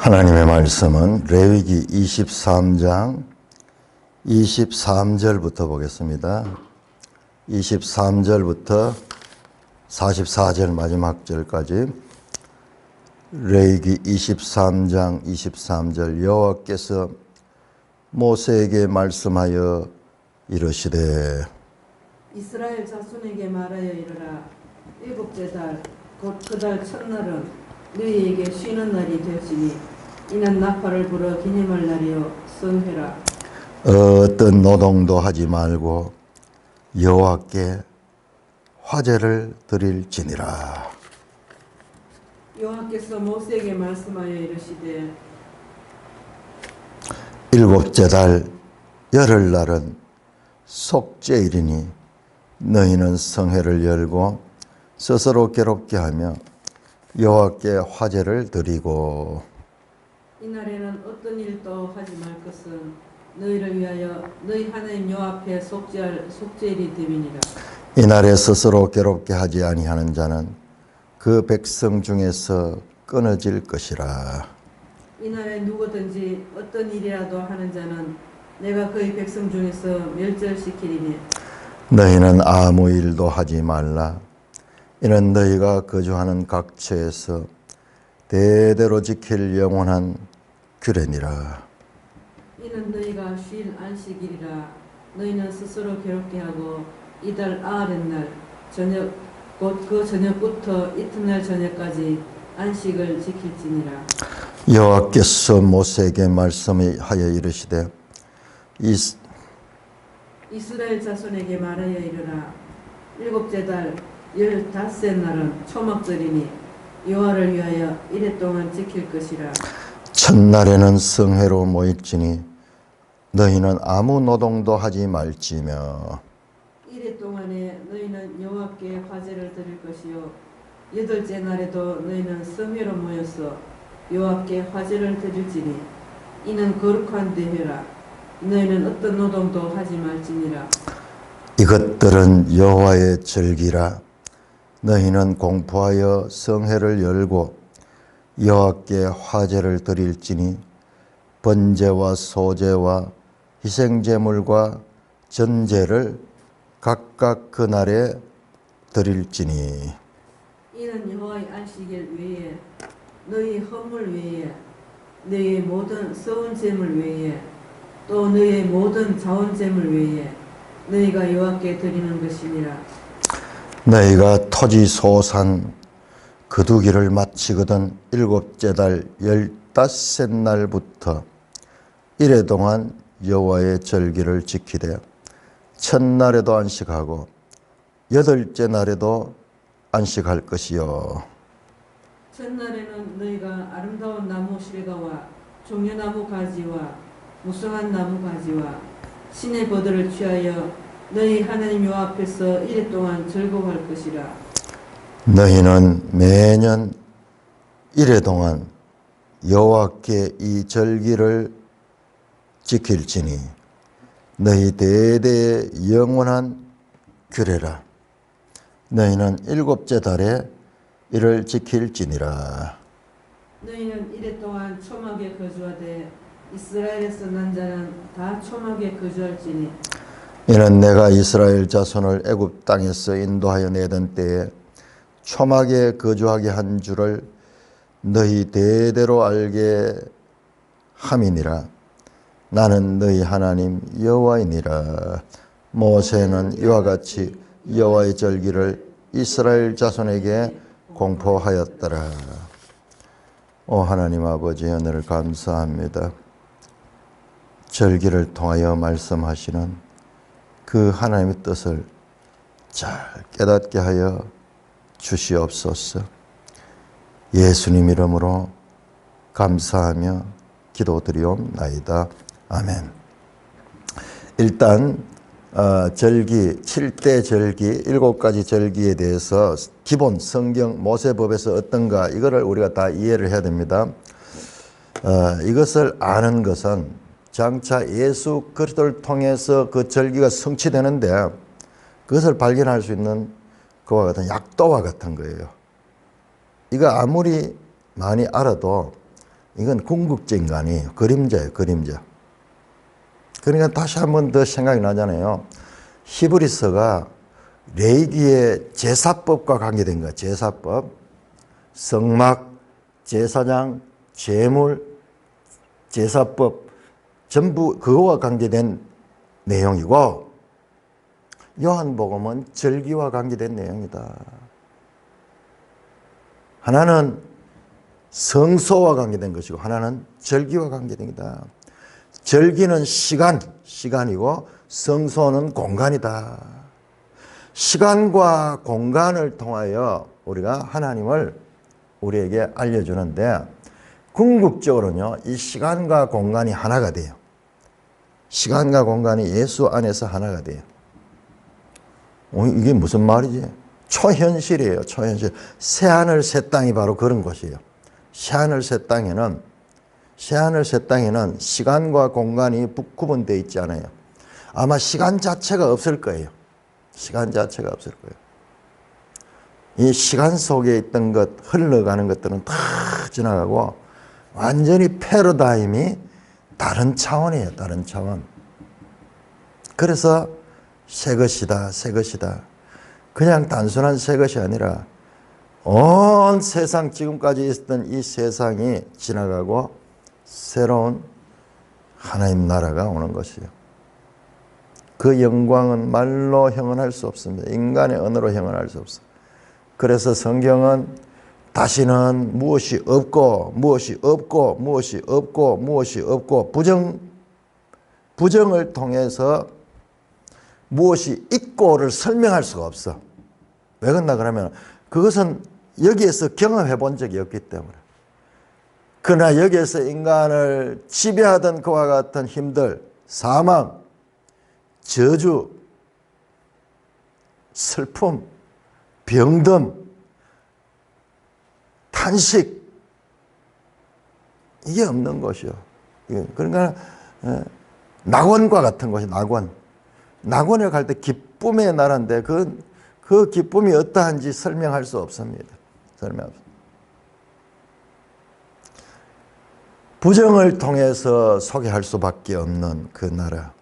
하나님의 말씀은 레위기 23장 23절부터 보겠습니다. 23절부터 44절 마지막 절까지 레위기 23장 23절 여호와께서 모세에게 말씀하여 이르시되 이스라엘 자손에게 말하여 이르라. 일곱째 달 곧 그 달 첫날은 너희에게 쉬는 날이 되지니 이는 나팔을 불어 기념할 날이요 성회라. 어떤 노동도 하지 말고 여호와께 화제를 드릴지니라. 여호와께서 모세에게 말씀하여 이르시되 일곱째 달 열흘날은 속죄일이니 너희는 성회를 열고 스스로 괴롭게 하며 여호와께 화제를 드리고 이날에는 어떤 일도 하지 말 것은 너희를 위하여 너희 하나님 여호와 앞에 속죄할 속죄일이 됨이니라. 이날에 스스로 괴롭게 하지 아니하는 자는 그 백성 중에서 끊어질 것이라. 이날에 누구든지 어떤 일이라도 하는 자는 내가 그의 백성 중에서 멸절시키리니 너희는 아무 일도 하지 말라. 이는 너희가 거주하는 각처에서 대대로 지킬 영원한 규례니라. 이는 너희가 쉴 안식일이라. 너희는 스스로 괴롭게 하고 이달 아랫날 저녁 곧 그 저녁부터 이튿날 저녁까지 안식을 지킬지니라. 여호와께서 모세에게 말씀하여 이르시되 이스라엘 자손에게 말하여 이르라. 일곱째 달 15째 날은 초막절이니 여호와를 위하여 이래 동안 지킬 것이라. 첫날에는 성회로 모일지니 너희는 아무 노동도 하지 말지며 이래 동안에 너희는 여호와께 화제를 드릴 것이요 여덟째 날에도 너희는 성회로 모여서 여호와께 화제를 드릴지니 이는 거룩한 대회라. 너희는 어떤 노동도 하지 말지니라. 이것들은 여호와의 절기라. 너희는 공포하여 성회를 열고 여호와께 화제를 드릴지니 번제와 소제와 희생제물과 전제를 각각 그날에 드릴지니 이는 여호와의 안식일 외에 너희 헌물 외에 너희의 모든 서운 제물 외에 또 너희의 모든 자원 제물 외에 너희가 여호와께 드리는 것이니라. 너희가 토지 소산 거두기를 마치거든 일곱째 달 15날부터 이래 동안 여호와의 절기를 지키되 첫날에도 안식하고 여덟째 날에도 안식할 것이요. 첫날에는 너희가 아름다운 나무 실과와 종려나무 가지와 무성한 나무 가지와 신의 버들을 취하여 너희 하나님 여호와 앞에서 이래 동안 즐거워할 것이라. 너희는 매년 이래 동안 여호와께 이 절기를 지킬지니 너희 대대의 영원한 규례라. 너희는 일곱째 달에 이를 지킬지니라. 너희는 이래 동안 초막에 거주하되 이스라엘에서 난 자는 다 초막에 거주할지니 이는 내가 이스라엘 자손을 애굽 땅에서 인도하여 내던 때에 초막에 거주하게 한 줄을 너희 대대로 알게 함이니라. 나는 너희 하나님 여호와이니라. 모세는 이와 같이 여호와의 절기를 이스라엘 자손에게 공포하였더라. 오 하나님 아버지, 오늘 감사합니다. 절기를 통하여 말씀하시는 그 하나님의 뜻을 잘 깨닫게 하여 주시옵소서. 예수님 이름으로 감사하며 기도드리옵나이다. 아멘. 일단 절기, 7대 절기, 7가지 절기에 대해서 기본 성경 모세법에서 어떤가 이거를 우리가 다 이해를 해야 됩니다. 이것을 아는 것은 장차 예수 그리스도를 통해서 그 절기가 성취되는데 그것을 발견할 수 있는 그와 같은 약도와 같은 거예요. 이거 아무리 많이 알아도 이건 궁극적인 거 아니에요. 그림자예요, 그림자. 그러니까 다시 한 번 더 생각이 나잖아요. 히브리서가 레위기의 제사법과 관계된 거예요. 제사법, 성막, 제사장, 제물, 제사법 전부 그거와 관계된 내용이고 요한복음은 절기와 관계된 내용이다. 하나는 성소와 관계된 것이고 하나는 절기와 관계된 거다. 절기는 시간이고 성소는 공간이다. 시간과 공간을 통하여 우리가 하나님을 우리에게 알려주는데 궁극적으로는요, 이 시간과 공간이 하나가 돼요. 시간과 공간이 예수 안에서 하나가 돼요. 이게 무슨 말이지? 초현실이에요, 초현실. 새하늘 새 땅이 바로 그런 것이에요. 새하늘 새 땅에는 시간과 공간이 구분되어 있지 않아요. 아마 시간 자체가 없을 거예요. 시간 자체가 없을 거예요. 이 시간 속에 있던 것, 흘러가는 것들은 다 지나가고 완전히 패러다임이 다른 차원이에요. 다른 차원. 그래서 새 것이다, 새 것이다. 그냥 단순한 새 것이 아니라 온 세상, 지금까지 있었던 이 세상이 지나가고 새로운 하나님 나라가 오는 것이에요. 그 영광은 말로 형언할 수 없습니다. 인간의 언어로 형언할 수 없어요. 그래서 성경은 다시는 무엇이 없고 부정을 통해서 무엇이 있고를 설명할 수가 없어. 왜 그런가 그러면 그것은 여기에서 경험해 본 적이 없기 때문에. 그러나 여기에서 인간을 지배하던 그와 같은 힘들, 사망, 저주, 슬픔, 병듦, 탄식, 이게 없는 것이요. 그러니까 낙원과 같은 것이 낙원에 갈 때 기쁨의 나라인데 그 기쁨이 어떠한지 설명할 수 없습니다. 부정을 통해서 소개할 수밖에 없는 그 나라.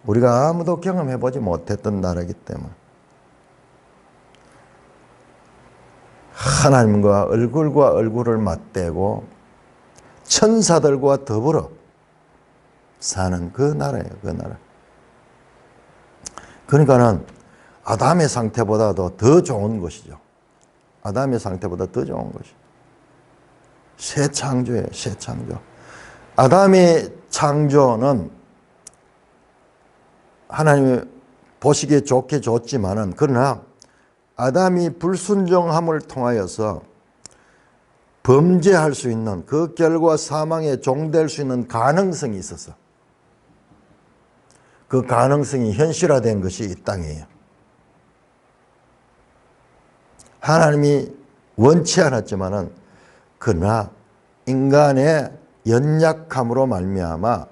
우리가 아무도 경험해보지 못했던 나라이기 때문에 하나님과 얼굴을 맞대고 천사들과 더불어 사는 그 나라예요. 그 나라. 그러니까는 아담의 상태보다도 더 좋은 것이죠. 아담의 상태보다 더 좋은 것이죠. 새 창조예요. 새 창조. 아담의 창조는 하나님이 보시기에 좋게 줬지만은 그러나 아담이 불순종함을 통하여서 범죄할 수 있는 그 결과 사망에 종될 수 있는 가능성이 있었어. 그 가능성이 현실화된 것이 이 땅이에요. 하나님이 원치 않았지만은 그러나 인간의 연약함으로 말미암아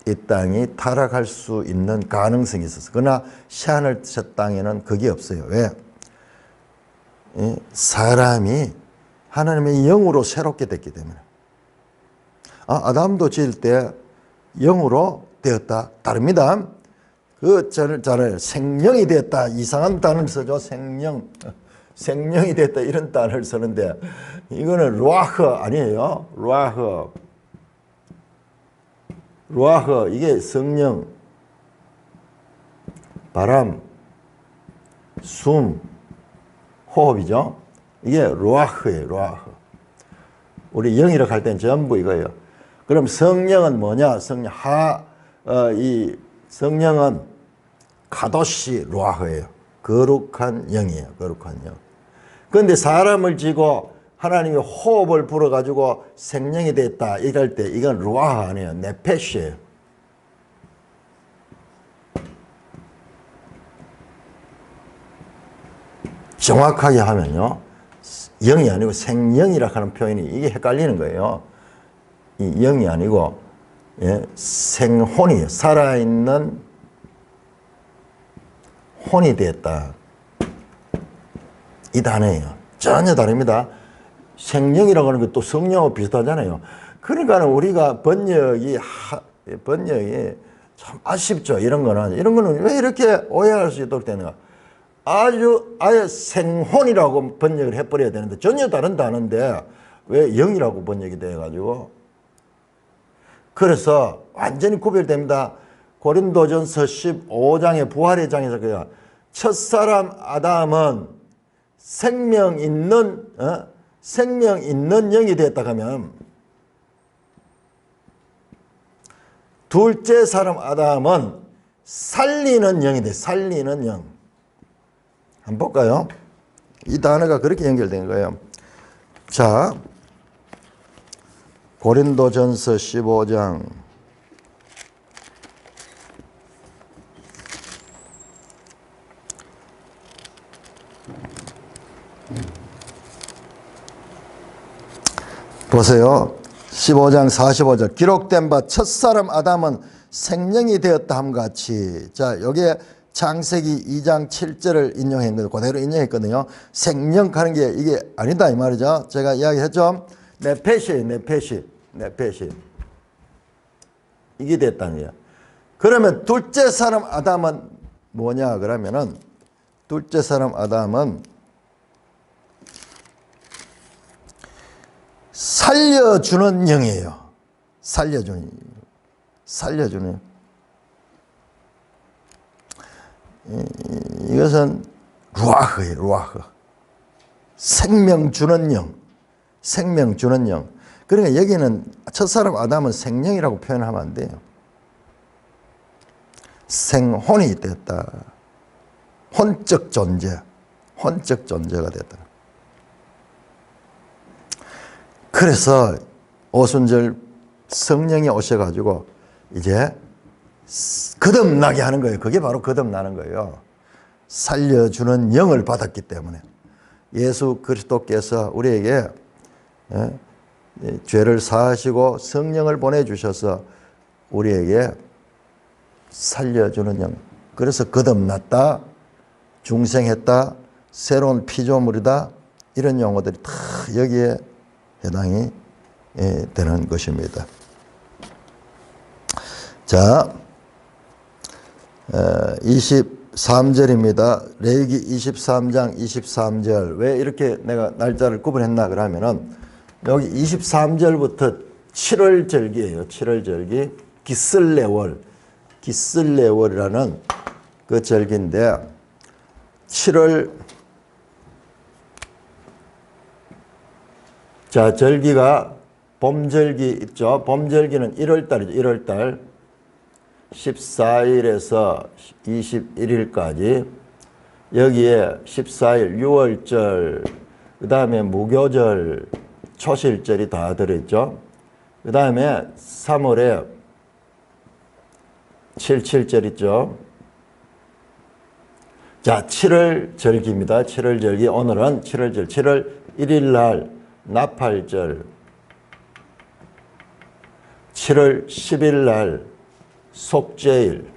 이 땅이 타락할 수 있는 가능성이 있었어. 그러나 새하늘 새 땅에는 그게 없어요. 왜? 사람이 하나님의 영으로 새롭게 됐기 때문에. 아담도 지을 때 영으로 되었다. 다릅니다. 그 잘 생명이 됐다. 이상한 단어를 써줘. 생명이 됐다. 이런 단어를 쓰는데 이거는 루아흐 아니에요. 루아흐 이게 성령, 바람, 숨, 호흡이죠. 이게 루아흐예요. 루아흐. 우리 영이라고 할 때는 전부 이거예요. 그럼 성령은 뭐냐? 성령은 카도시 루아흐예요. 거룩한 영이에요. 거룩한 영. 그런데 사람을 지고 하나님이 호흡을 불어가지고 생명이 됐다 이럴 때 이건 루아흐 아니에요. 네페시예요. 정확하게 하면요. 영이 아니고 생령이라고 하는 표현이 이게 헷갈리는 거예요. 이 영이 아니고 생혼이에요. 살아있는 혼이 됐다. 이 단어예요. 전혀 다릅니다. 생명이라고 하는 게 또 성령하고 비슷하잖아요. 그러니까 우리가 번역이 참 아쉽죠. 이런 거는 왜 이렇게 오해할 수 있도록 되는가? 아예 생혼이라고 번역을 해버려야 되는데 전혀 다른 단어인데 왜 영이라고 번역이 돼가지고 그래서 완전히 구별됩니다. 고린도전서 15장의 부활의 장에서 그냥 첫사람 아담은 생명 있는 영이 되었다 하면 둘째 사람 아담은 살리는 영이 돼. 살리는 영. 한번 볼까요? 이 단어가 그렇게 연결된 거예요. 자, 고린도전서 15장 보세요. 15장 45절 기록된 바 첫사람 아담은 생명이 되었다 함과 같이 자 여기에 창세기 2장 7절을 인용했거든요. 그대로 인용했거든요. 생명하는 게 이게 아니다 이 말이죠. 제가 이야기했죠. 네페시 이게 됐다는 거예요. 그러면 둘째 사람 아담은 뭐냐 그러면은 둘째 사람 아담은 살려주는 영이에요. 살려주는 이것은 루아흐예요. 루아흐. 생명 주는 영. 그러니까 여기는 첫사람 아담은 생명이라고 표현하면 안 돼요. 생혼이 됐다. 혼적 존재가 됐다. 그래서 오순절 성령이 오셔가지고 이제 거듭나게 하는 거예요. 그게 바로 거듭나는 거예요. 살려주는 영을 받았기 때문에 예수 그리스도께서 우리에게 죄를 사하시고 성령을 보내주셔서 우리에게 살려주는 영. 그래서 거듭났다, 중생했다, 새로운 피조물이다 이런 용어들이 다 여기에 해당이 되는 것입니다. 자, 23절입니다. 레위기 23장 23절. 왜 이렇게 내가 날짜를 구분했나 그러면은 여기 23절부터 7월 절기예요. 7월 절기. 기슬레월이라는 그 절기인데 7월 자, 절기가 봄절기 있죠. 봄절기는 1월달이죠. 1월달 14일에서 21일까지 여기에 14일 6월절 그 다음에 무교절 초실절이 다 들어있죠. 그 다음에 3월에 77절 있죠. 자, 7월 절기입니다. 7월 절기. 오늘은 7월 1일 날 나팔절, 7월 10일 날 속죄일,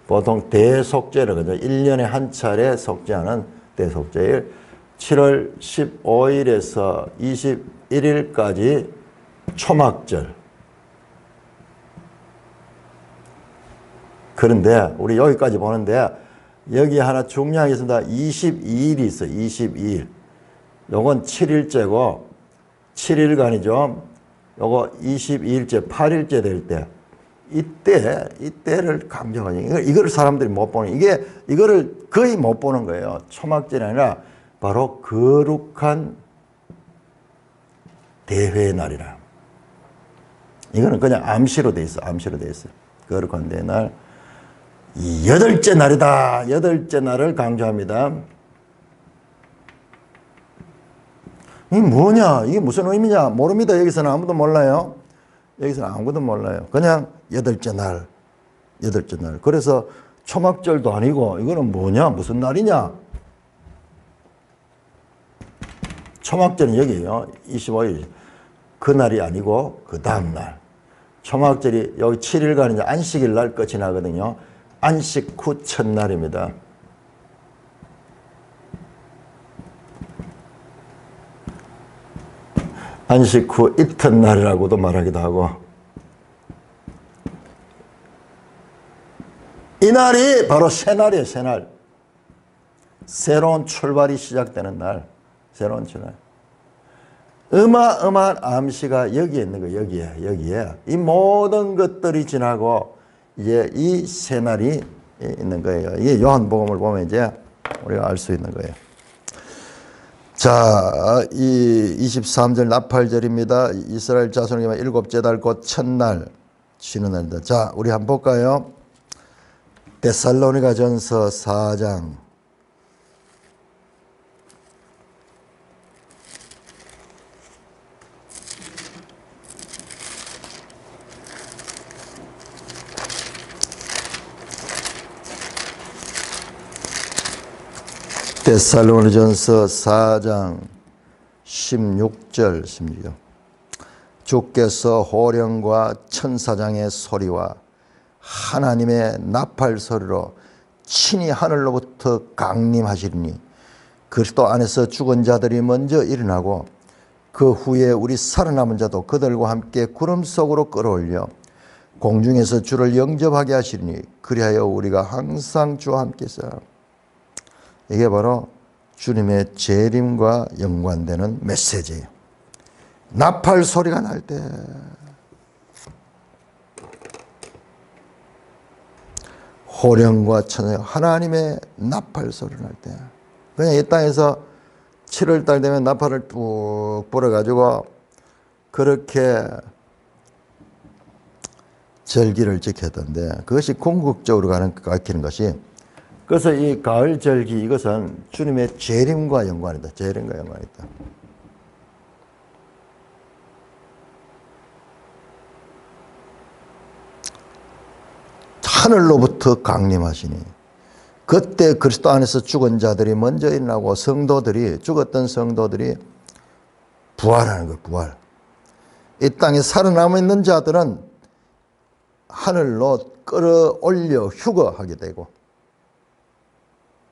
보통 대속죄라고 하죠. 1년에 한 차례 속죄하는 대속죄일, 7월 15일에서 21일까지 초막절. 그런데 우리 여기까지 보는데 여기 하나 중요한 게 있습니다. 22일이 있어요. 22일. 요건 7일째고 7일간이죠. 요거 22일째 8일째 될 때 이때를 강조하죠. 이걸 사람들이 못 보는 이거를 거의 못 보는 거예요. 초막절이 아니라 바로 거룩한 대회의 날이라. 이거는 그냥 암시로 돼 있어. 암시로 돼 있어. 거룩한 대회의 날. 이 8째 날이다. 8째 날을 강조합니다. 이게 뭐냐? 이게 무슨 의미냐? 모릅니다. 여기서는 아무도 몰라요. 여기서는 아무도 몰라요. 그냥 8째 날. 그래서 초막절도 아니고 이거는 뭐냐? 무슨 날이냐? 초막절은 여기에요. 25일. 그 날이 아니고 그 다음 날. 초막절이 여기 7일간 이제 안식일 날 끝이 나거든요. 안식 후 첫날입니다. 안식 후 이튿날이라고도 말하기도 하고, 이날이 바로 새날이에요. 새날. 새로운 출발이 시작되는 날. 새로운 출발. 어마어마한 암시가 여기에 있는 거예요. 여기에. 이 모든 것들이 지나고 이제 이 새날이 있는 거예요. 이게 요한복음을 보면 이제 우리가 알 수 있는 거예요. 자, 이 23절 나팔절입니다. 이스라엘 자손에게만 일곱째 달 곧 첫날 쉬는 날입니다. 자, 우리 한번 볼까요? 데살로니가 전서 4장. 데살로니전서 4장 16절 16절. 주께서 호령과 천사장의 소리와 하나님의 나팔 소리로 친히 하늘로부터 강림하시리니 그리스도 안에서 죽은 자들이 먼저 일어나고 그 후에 우리 살아남은 자도 그들과 함께 구름 속으로 끌어올려 공중에서 주를 영접하게 하시리니 그리하여 우리가 항상 주와 함께 있어야 합니다. 이게 바로 주님의 재림과 연관되는 메시지예요. 나팔 소리가 날 때, 호령과 천사, 하나님의 나팔 소리가 날 때, 그냥 이 땅에서 7월달 되면 나팔을 뚝 불어가지고 그렇게 절기를 지켰던데, 그것이 궁극적으로 가리키는 것이, 그래서 이 가을 절기 이것은 주님의 재림과 연관이다. 재림과 연관이다. 하늘로부터 강림하시니 그때 그리스도 안에서 죽은 자들이 먼저 일어나고 성도들이, 죽었던 성도들이 부활하는 거예요. 부활. 이 땅에 살아남아 있는 자들은 하늘로 끌어올려 휴거하게 되고,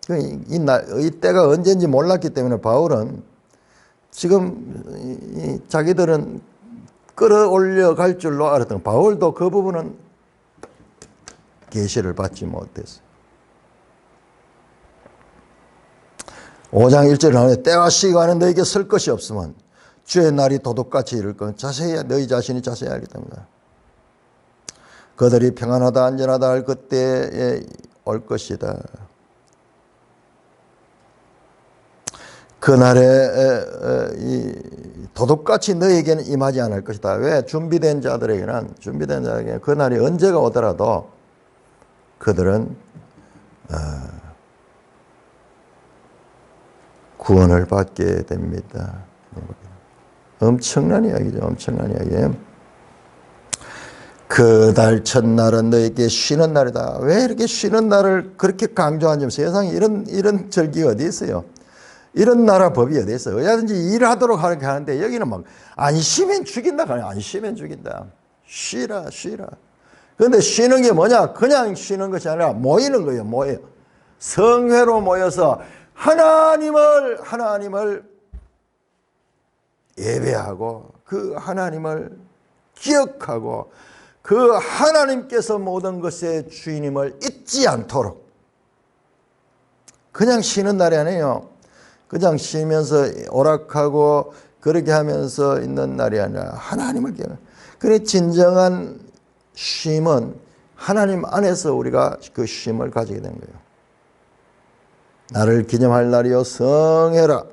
이 때가 언제인지 몰랐기 때문에 바울은 지금 자기들은 끌어올려 갈 줄로 알았던, 바울도 그 부분은 계시를 받지 못했어요. 5장 1절에 나오는데 때와 시간은 너에게 쓸 것이 없으면 주의 날이 도둑같이 이를 건 자세히 너희 자신이 자세히 알기 때문이다. 그들이 평안하다 안전하다 할 그때에 올 것이다. 그날에 도둑같이 너에게는 임하지 않을 것이다. 왜? 준비된 자들에게는 그날이 언제가 오더라도 그들은 구원을 받게 됩니다. 엄청난 이야기죠. 엄청난 이야기예요. 그날 첫날은 너에게 쉬는 날이다. 왜 이렇게 쉬는 날을 그렇게 강조하냐면, 세상에 이런 절기가 어디 있어요? 이런 나라 법이 어디 있어요? 어디든지 일하도록 하게 하는데 여기는 막 안 쉬면 죽인다. 안 쉬면 죽인다. 쉬라. 그런데 쉬는 게 뭐냐? 그냥 쉬는 것이 아니라 모이는 거예요. 모여. 성회로 모여서 하나님을 예배하고 그 하나님을 기억하고 그 하나님께서 모든 것의 주인임을 잊지 않도록. 그냥 쉬는 날이 아니에요. 그냥 쉬면서 오락하고 그렇게 하면서 있는 날이 아니라 하나님을 기억하는. 그래 진정한 쉼은 하나님 안에서 우리가 그 쉼을 가지게 된 거예요. 나를 기념할 날이요 성해라.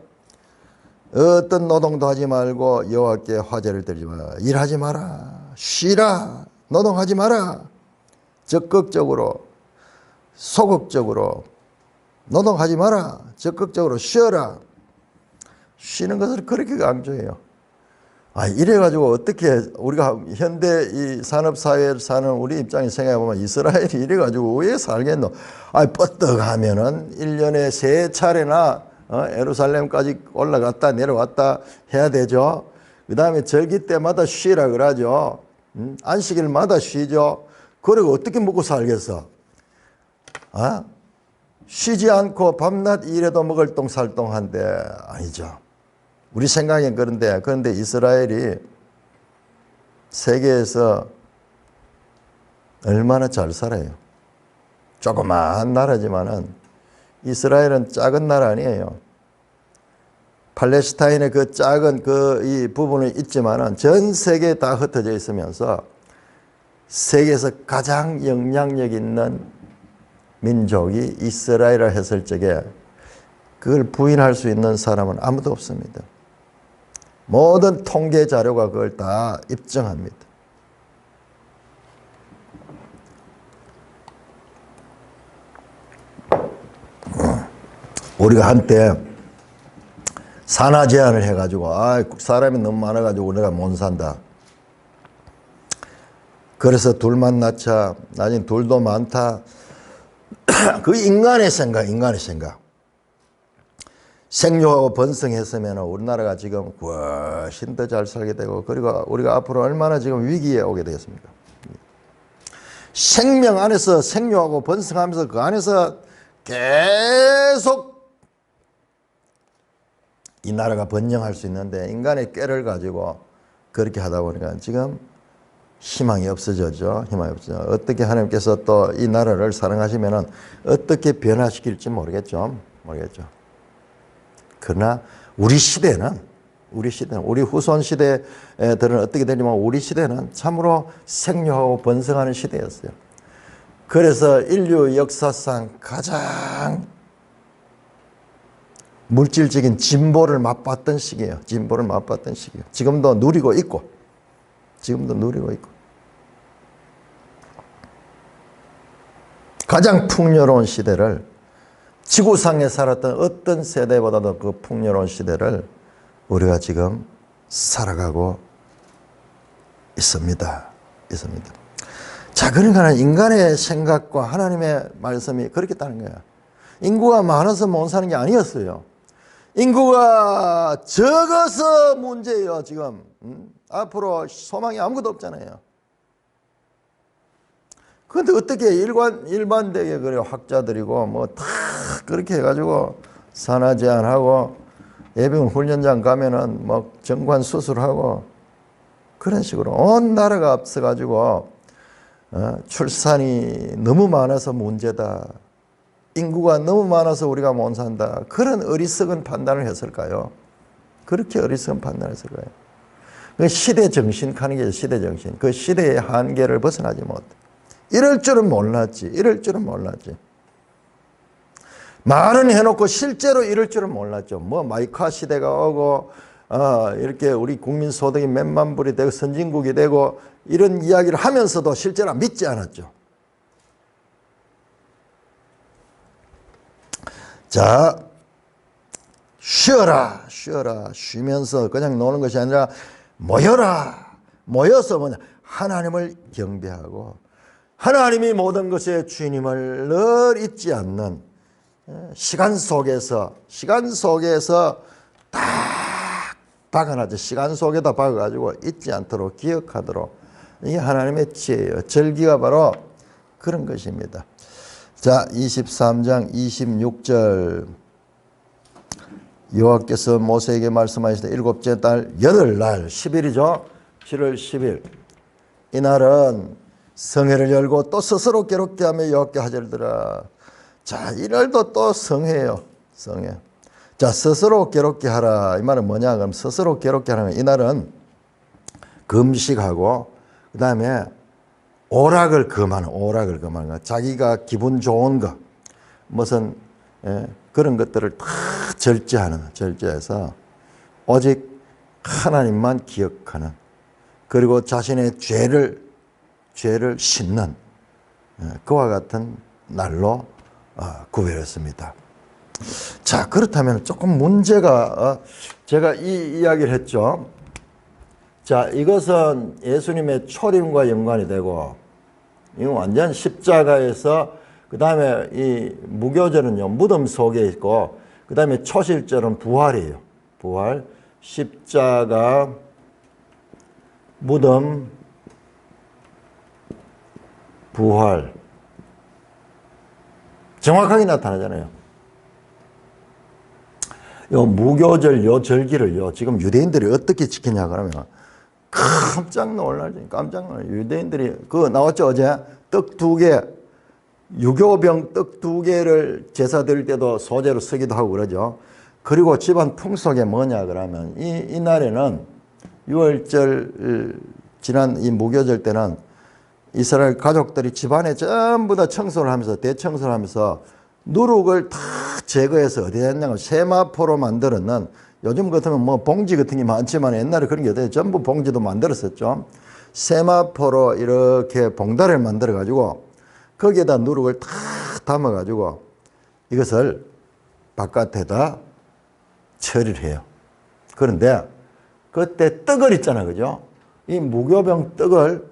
어떤 노동도 하지 말고 여호와께 화제를 드리지 마라. 일하지 마라. 쉬라. 노동하지 마라. 적극적으로 소극적으로 노동하지 마라. 적극적으로 쉬어라. 쉬는 것을 그렇게 강조해요. 이래가지고 어떻게 우리가 현대 이 산업사회를 사는 우리 입장에 생각해보면 이스라엘이 이래가지고 왜 살겠노? 뻗떡하면은 1년에 3차례나 예루살렘까지 올라갔다 내려왔다 해야 되죠. 그 다음에 절기 때마다 쉬라 그러죠. 안식일마다 쉬죠. 그리고 어떻게 먹고 살겠어? 쉬지 않고 밤낮 일해도 먹을 똥 살 똥한데 아니죠. 우리 생각엔 그런데 이스라엘이 세계에서 얼마나 잘 살아요. 조그마한 나라지만은 이스라엘은 작은 나라 아니에요. 팔레스타인의 그 작은 이 부분은 있지만은 전 세계에 다 흩어져 있으면서 세계에서 가장 영향력 있는 민족이 이스라엘이라 했을 적에 그걸 부인할 수 있는 사람은 아무도 없습니다. 모든 통계 자료가 그걸 다 입증합니다. 우리가 한때 산하 제한을 해가지고 사람이 너무 많아가지고 우리가 못 산다. 그래서 둘만 낳자. 나중에 둘도 많다. 그 인간의 생각. 생육하고 번성했으면 우리나라가 지금 훨씬 더 잘 살게 되고, 그리고 우리가 앞으로 얼마나 지금 위기에 오게 되겠습니까? 생명 안에서 생육하고 번성하면서 그 안에서 계속 이 나라가 번영할 수 있는데 인간의 꾀를 가지고 그렇게 하다 보니까 지금 희망이 없어졌죠. 어떻게 하나님께서 또 이 나라를 사랑하시면은 어떻게 변화시킬지 모르겠죠. 그러나 우리 시대는 우리 후손 시대들은 어떻게 되냐면 우리 시대는 참으로 생육하고 번성하는 시대였어요. 그래서 인류 역사상 가장 물질적인 진보를 맛봤던 시기예요. 지금도 누리고 있고. 가장 풍요로운 시대를, 지구상에 살았던 어떤 세대보다도 그 풍요로운 시대를 우리가 지금 살아가고 있습니다. 자, 그러니까 인간의 생각과 하나님의 말씀이 그렇겠다는 거야. 인구가 많아서 못 사는 게 아니었어요. 인구가 적어서 문제예요, 지금. 앞으로 소망이 아무것도 없잖아요. 그런데 어떻게 일반되게 그래요. 학자들이고 뭐 다 그렇게 해가지고 산하 제한하고 예비군 훈련장 가면은 뭐 정관 수술하고 그런 식으로 온 나라가 앞서가지고 출산이 너무 많아서 문제다. 인구가 너무 많아서 우리가 못 산다. 그런 어리석은 판단을 했을까요? 그렇게 어리석은 판단을 했을까요? 그 시대 정신 가는 게 시대 정신. 그 시대의 한계를 벗어나지 못해. 이럴 줄은 몰랐지. 말은 해놓고 실제로 이럴 줄은 몰랐죠. 뭐 마이카 시대가 오고 이렇게 우리 국민 소득이 몇만 불이 되고 선진국이 되고 이런 이야기를 하면서도 실제로 믿지 않았죠. 자, 쉬면서 그냥 노는 것이 아니라 모여서 뭐냐, 하나님을 경배하고 하나님이 모든 것의 주님을 늘 잊지 않는 시간 속에서 딱 박아놨죠. 시간 속에다 박아가지고 잊지 않도록 기억하도록. 이게 하나님의 지혜예요. 절기가 바로 그런 것입니다. 자, 23장 26절. 여호와께서 모세에게 말씀하시되 일곱째 달 여덟날 10일이죠. 7월 10일. 이날은 성회를 열고 또 스스로 괴롭게 하며 여호와께 하절을 드라. 자, 이날도 또 성회예요. 성회. 자, 스스로 괴롭게 하라. 이 말은 뭐냐? 그럼 스스로 괴롭게 하라면 이날은 금식하고 그 다음에 오락을 금하는 거. 자기가 기분 좋은 거. 무슨 그런 것들을 다 절제해서 오직 하나님만 기억하는, 그리고 자신의 죄를 씻는 그와 같은 날로 구별했습니다. 자, 그렇다면 조금 문제가 제가 이 이야기를 했죠. 자, 이것은 예수님의 초림과 연관이 되고 이건 완전 십자가에서, 그 다음에 이 무교절은요 무덤 속에 있고, 그 다음에 초실절은 부활이에요. 부활, 십자가, 무덤, 부활. 정확하게 나타나잖아요. 요 무교절 요 절기를요, 지금 유대인들이 어떻게 지키냐 그러면 깜짝 놀라지. 깜짝 놀라. 유대인들이 그거 나왔죠 어제. 떡 2개, 유교병 떡 2개를 제사 드릴 때도 소재로 쓰기도 하고 그러죠. 그리고 집안 풍속이 뭐냐 그러면 이 날에는 6월절 지난 이 무교절 때는 이스라엘 가족들이 집안에 전부 다 청소를 하면서 대청소를 하면서 누룩을 다 제거해서 어디에 했냐면 세마포로 만들었는, 요즘 같으면 뭐 봉지 같은 게 많지만 옛날에 그런 게 어때요? 전부 봉지도 만들었었죠. 세마포로 이렇게 봉다리를 만들어 가지고 거기에다 누룩을 다 담아 가지고 이것을 바깥에다 처리를 해요. 그런데 그때 떡을 있잖아, 그죠? 이 무교병 떡을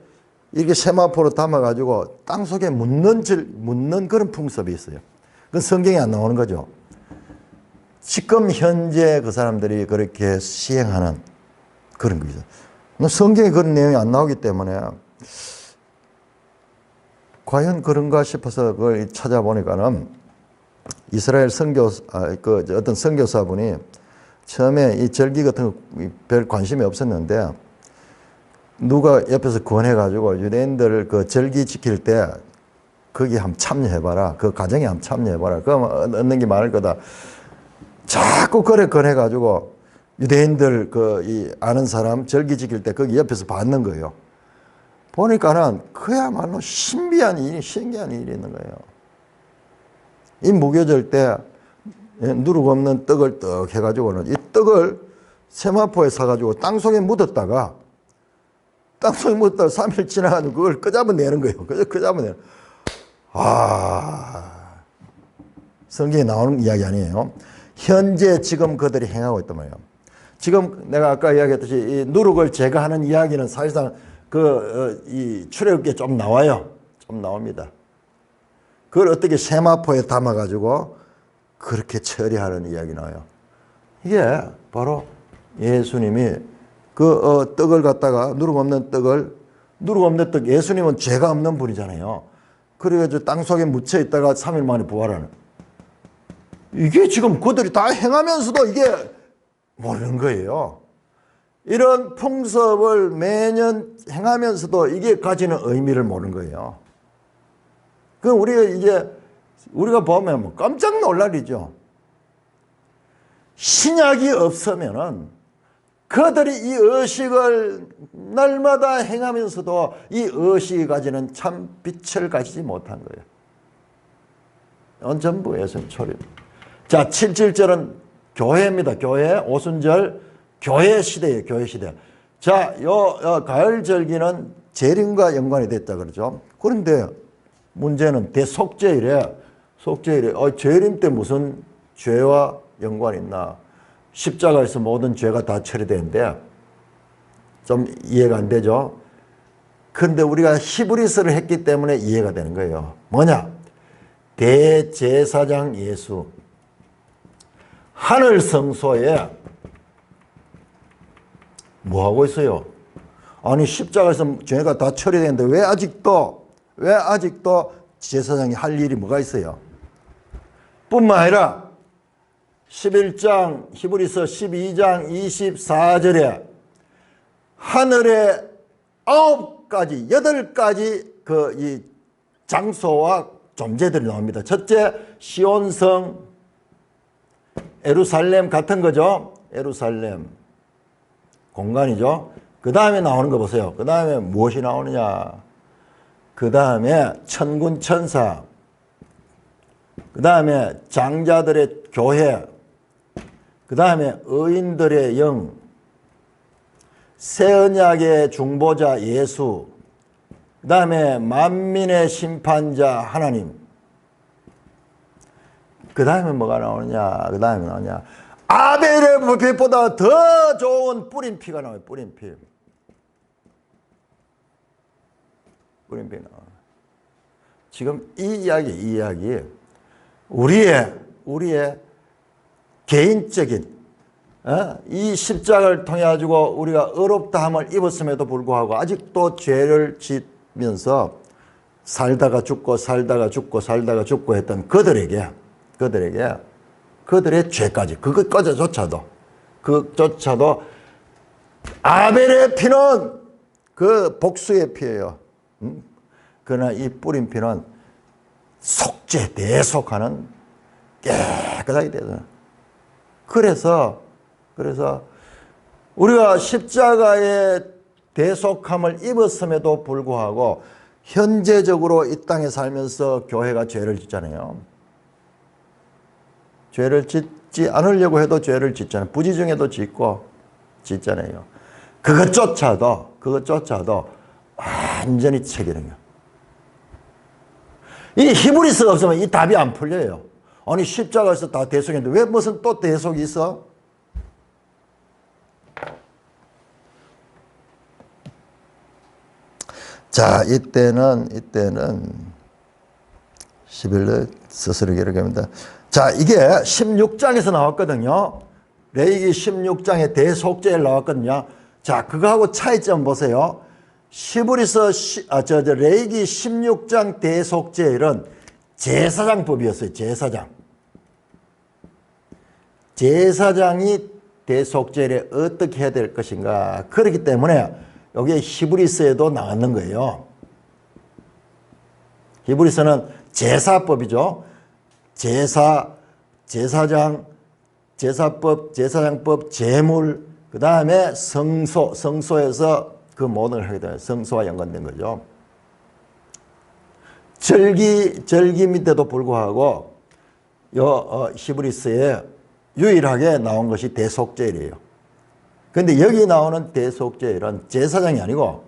이렇게 세마포로 담아 가지고 땅 속에 묻는 그런 풍습이 있어요. 그건 성경에 안 나오는 거죠. 지금 현재 그 사람들이 그렇게 시행하는 그런 거죠. 성경에 그런 내용이 안 나오기 때문에 과연 그런가 싶어서 그걸 찾아보니까는 이스라엘 어떤 선교사분이 처음에 이 절기 같은 거 별 관심이 없었는데 누가 옆에서 권해가지고 유대인들 그 절기 지킬 때 거기 한번 참여해봐라. 그 가정에 한번 참여해봐라. 그러면 얻는 게 많을 거다. 자꾸 그래 권해가지고 유대인들 아는 사람 절기 지킬 때 거기 옆에서 받는 거예요. 보니까는 그야말로 신기한 일이 있는 거예요. 이 무교절 때 누룩 없는 떡을 떡 해가지고는 이 떡을 세마포에 사가지고 땅속에 묻었다가 3일 지나가지고 그걸 끄잡아내는 거예요. 끄잡아내는. 성경에 나오는 이야기 아니에요. 현재 지금 그들이 행하고 있단 말이에요. 지금 내가 아까 이야기했듯이 이 누룩을 제거하는 이야기는 사실상 이 출애굽기에 좀 나와요. 좀 나옵니다. 그걸 어떻게 세마포에 담아가지고 그렇게 처리하는 이야기 나와요. 이게 바로 예수님이 떡을 갖다가 누룩 없는 떡, 예수님은 죄가 없는 분이잖아요. 그래가지고 땅속에 묻혀 있다가 3일 만에 부활하는. 이게 지금 그들이 다 행하면서도 이게 모르는 거예요. 이런 풍습을 매년 행하면서도 이게 가지는 의미를 모르는 거예요. 그럼 우리가 보면 뭐 깜짝 놀랄 일이죠. 신약이 없으면은 그들이 이 의식을 날마다 행하면서도 이 의식이 가지는 참 빛을 가지지 못한 거예요. 전부 예수님 초림. 자, 7.7절은 교회입니다. 교회, 오순절, 교회 시대예요. 교회 시대. 자, 요 가을 절기는 재림과 연관이 됐다 그러죠. 그런데 문제는 대속죄일에 재림 때 무슨 죄와 연관이 있나? 십자가에서 모든 죄가 다 처리되는데 좀 이해가 안 되죠. 그런데 우리가 히브리서를 했기 때문에 이해가 되는 거예요. 뭐냐? 대제사장 예수 하늘 성소에 뭐 하고 있어요? 아니 십자가에서 죄가 다 처리되는데 왜 아직도 제사장이 할 일이 뭐가 있어요? 뿐만 아니라 11장 히브리서 12장 24절에 하늘에 8가지 이 장소와 존재들이 나옵니다. 첫째 시온성 예루살렘 같은 거죠. 예루살렘 공간이죠. 그 다음에 나오는 거 보세요. 그 다음에 무엇이 나오느냐. 그 다음에 천군 천사, 그 다음에 장자들의 교회, 그 다음에 의인들의 영, 새 언약의 중보자 예수, 그 다음에 만민의 심판자 하나님, 그 다음에 뭐가 나오느냐. 그 다음에 나오냐. 아벨의 불빛보다 더 좋은 뿌린 피가 나와요. 뿌린 피. 뿌린 피 나와요. 지금 이 이야기 우리의 개인적인 이 십자가를 통해 가지고 우리가 의롭다함을 입었음에도 불구하고 아직도 죄를 짓면서 살다가 죽고 했던 그들에게 그들의 죄까지 그것조차도 아벨의 피는 그 복수의 피예요. 그러나 이 뿌린 피는 속죄 대속하는 깨끗하게 되잖아요. 그래서 우리가 십자가의 대속함을 입었음에도 불구하고 현재적으로 이 땅에 살면서 교회가 죄를 짓잖아요. 죄를 짓지 않으려고 해도 죄를 짓잖아요. 부지중에도 짓잖아요. 그것조차도 완전히 체결해요. 이 히브리서가 없으면 이 답이 안 풀려요. 아니 십자가에서 다 대속했는데 왜 무슨 또 대속이 있어? 자, 이때는 11절 스스로 기록합니다. 자, 이게 16장에서 나왔거든요. 레위기 16장에 대속죄를 나왔거든요. 자, 그거하고 차이점 보세요. 레위기 16장 대속죄일은 제사장법이었어요. 제사장이 대속죄를 어떻게 해야 될 것인가. 그렇기 때문에 여기에 히브리서에도 나왔는 거예요. 히브리서는 제사법이죠. 제사장, 제사법, 제사장법, 제물, 그 다음에 성소에서 그 모든 걸 하게 돼요. 성소와 연관된 거죠. 절기인데도 불구하고 히브리서에 유일하게 나온 것이 대속죄일이에요. 그런데 여기 나오는 대속죄일은 제사장이 아니고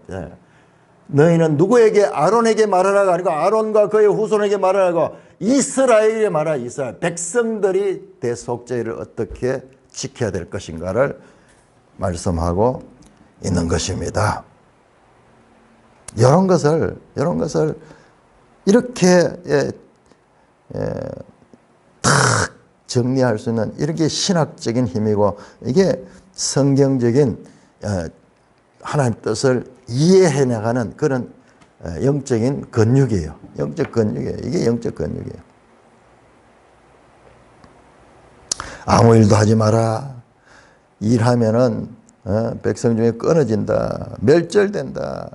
너희는 누구에게 아론에게 말하라가 아니고 아론과 그의 후손에게 말하라고 이스라엘에 말하라. 이스라엘 백성들이 대속죄를 어떻게 지켜야 될 것인가를 말씀하고 있는 것입니다. 이런 것을 이렇게 탁 정리할 수 있는 이렇게 신학적인 힘이고 이게 성경적인 하나님 뜻을 이해해 나가는 그런 영적인 근육이에요. 이게 영적 근육이에요. 아무 일도 하지 마라. 일하면은 백성 중에 끊어진다. 멸절된다.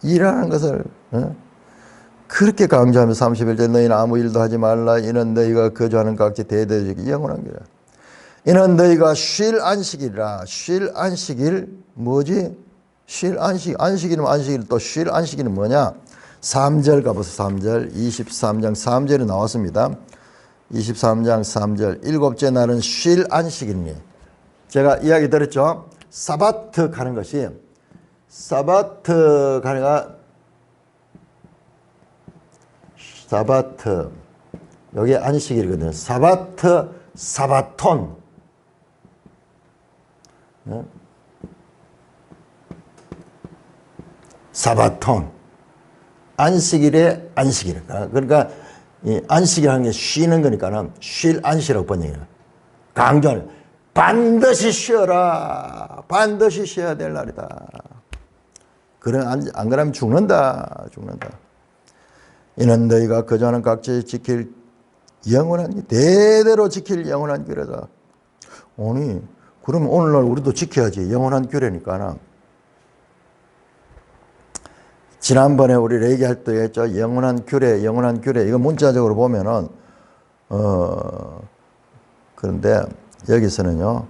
일하는 것을 그렇게 강조하면서 31절 너희는 아무 일도 하지 말라. 이는 너희가 거주하는 각지 대대적인 영원한 길이라. 이는 너희가 쉴 안식일이라. 쉴 안식일 뭐지? 쉴 안식일이면 안식일 또 쉴 안식일은 뭐냐? 3절 가보세요. 3절 23장 3절에 나왔습니다. 23장 3절 일곱째 날은 쉴 안식일이니 제가 이야기 드렸죠. 사바트 가는 것이 사바트 여기 안식일이거든요. 사바트 사바톤 사바톤 안식일의 안식일. 그러니까 이 안식이라는 게 쉬는 거니까는 쉴 안식이라고 번역해요. 강조하는 반드시 쉬어라. 반드시 쉬어야 될 날이다. 안 그러면 죽는다. 이는 너희가 거주하는 각지 지킬 영원한 대대로 지킬 영원한 규례다. 아니 그러면 오늘날 우리도 지켜야지. 영원한 규례니까. 지난번에 우리 얘기할 때 했죠. 영원한 규례. 이거 문자적으로 보면은 그런데 여기서는요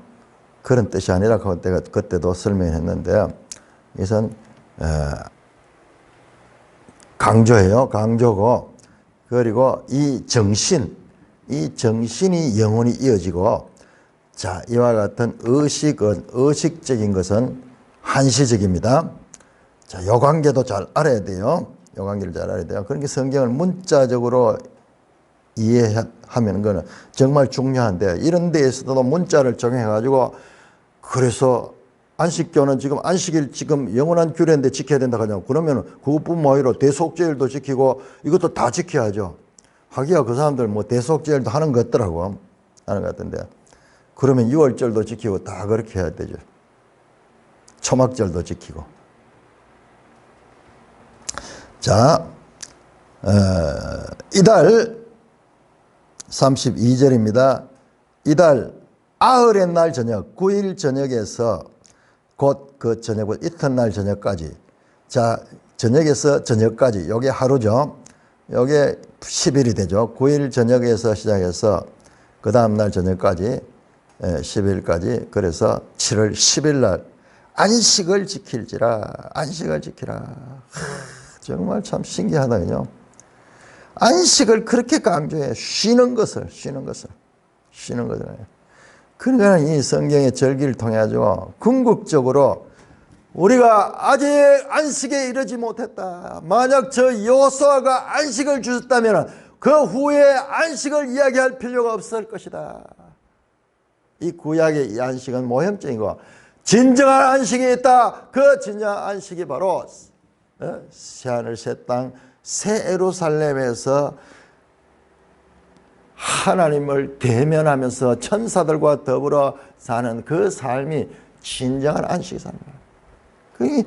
그런 뜻이 아니라고 내가 그때도 설명했는데 이것은 강조고 그리고 이 정신이 영원히 이어지고 자 이와 같은 의식적인 것은 한시적입니다. 자, 요 관계도 잘 알아야 돼요. 그러니까 성경을 문자적으로 이해하면 그거는 정말 중요한데 이런 데에서도 문자를 정해가지고 그래서 안식교는 지금 안식일 지금 영원한 규례인데 지켜야 된다 하냐고 그러면 그것뿐만 아니라 대속죄일도 지키고 이것도 다 지켜야죠. 하기야 그 사람들 뭐 대속죄일도 하는 것 같더라고. 하는 것 같은데 그러면 유월절도 지키고 다 그렇게 해야 되죠. 초막절도 지키고. 자, 이달 32절입니다. 이달 아흘의 날 저녁 9일 저녁에서 곧 그 저녁 이튿날 저녁까지, 자 저녁에서 저녁까지 요게 하루죠. 요게 10일이 되죠. 9일 저녁에서 시작해서 그 다음날 저녁까지 10일까지, 그래서 7월 10일 날 안식을 지킬지라. 안식을 지키라. 정말 참 신기하다요. 안식을 그렇게 강조해. 쉬는 것을. 그러니까 이 성경의 절기를 통해 가지고 궁극적으로 우리가 아직 안식에 이르지 못했다. 만약 저 여호수아가 안식을 주셨다면 그 후에 안식을 이야기할 필요가 없을 것이다. 이 구약의 이 안식은 모형적이고, 진정한 안식이 있다. 그 진정한 안식이 바로 새하늘 새 땅 새 예루살렘에서 하나님을 대면하면서 천사들과 더불어 사는 그 삶이 진정한 안식이 사는 거예요. 그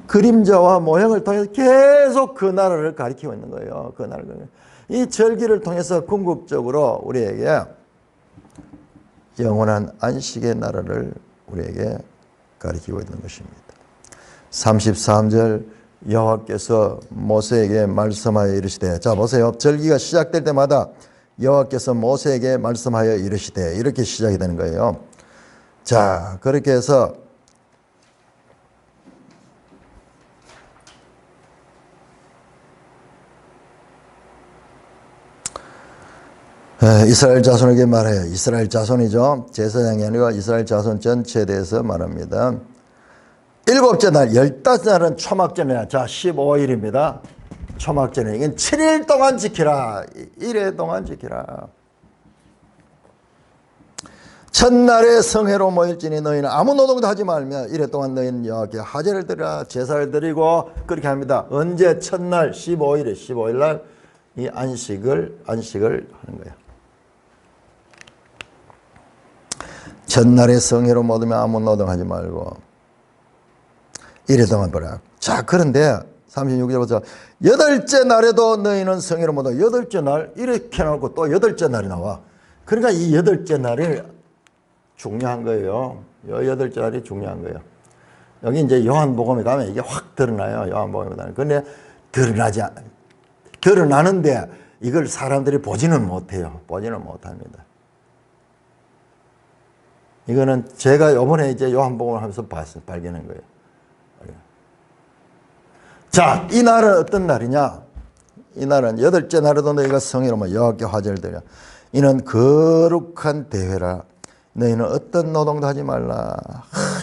그림자와 모형을 통해서 계속 그 나라를 가리키고 있는 거예요. 그 나라를. 이 절기를 통해서 궁극적으로 우리에게 영원한 안식의 나라를 우리에게 가리키고 있는 것입니다. 33절 여호와께서 모세에게 말씀하여 이르시되, 자 보세요. 절기가 시작될 때마다 여호와께서 모세에게 말씀하여 이르시되, 이렇게 시작이 되는 거예요. 자 그렇게 해서 이스라엘 자손에게 말해요. 이스라엘 자손이죠. 제사장이 아니고 이스라엘 자손 전체에 대해서 말합니다. 일곱째 날, 15날은 초막절이야. 자, 15일입니다. 초막절이. 이건 7일 동안 지키라. 1회 동안 지키라. 첫날에 성회로 모일지니 너희는 아무 노동도 하지 말며 1회 동안 너희는 여호와께 하제를 드리라. 제사를 드리고 그렇게 합니다. 언제? 첫날 15일에 15일날 이 안식을 하는 거예요. 첫날에 성회로 모이면 아무 노동하지 말고 1회 동안 보라. 자, 그런데 36절부터 8째 날에도 너희는 성회로 모여. 8째 날 이렇게 나오고 또 8째 날이 나와. 그러니까 이 8째 날이 중요한 거예요. 이 8째 날이 중요한 거예요. 여기 이제 요한복음에 가면 이게 확 드러나요. 요한복음에 가면. 근데 드러나는데 이걸 사람들이 보지는 못해요. 보지는 못합니다. 이거는 제가 이번에 이제 요한복음을 하면서 발견한 거예요. 자, 이 날은 어떤 날이냐? 이 날은 8째 날에도 너희가 성회로 모여 여호와께 화제를 드려. 이는 거룩한 대회라. 너희는 어떤 노동도 하지 말라.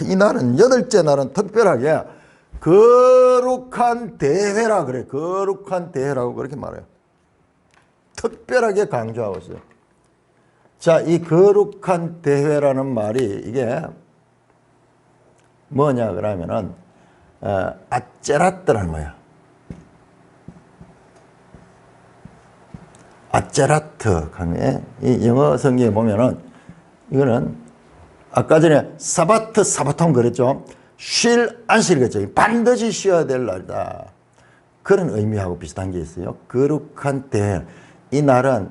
이 날은 8째 날은 특별하게 거룩한 대회라 그래. 거룩한 대회라고 그렇게 말해요. 특별하게 강조하고 있어요. 자, 이 거룩한 대회라는 말이 이게 뭐냐 그러면은 아제라트라는 거야. 아제라트 하면 이 영어 성경에 보면은 이거는 아까 전에 사바톤 그랬죠. 쉴 안식이겠죠. 반드시 쉬어야 될 날이다. 그런 의미하고 비슷한 게 있어요. 거룩한 대회. 이 날은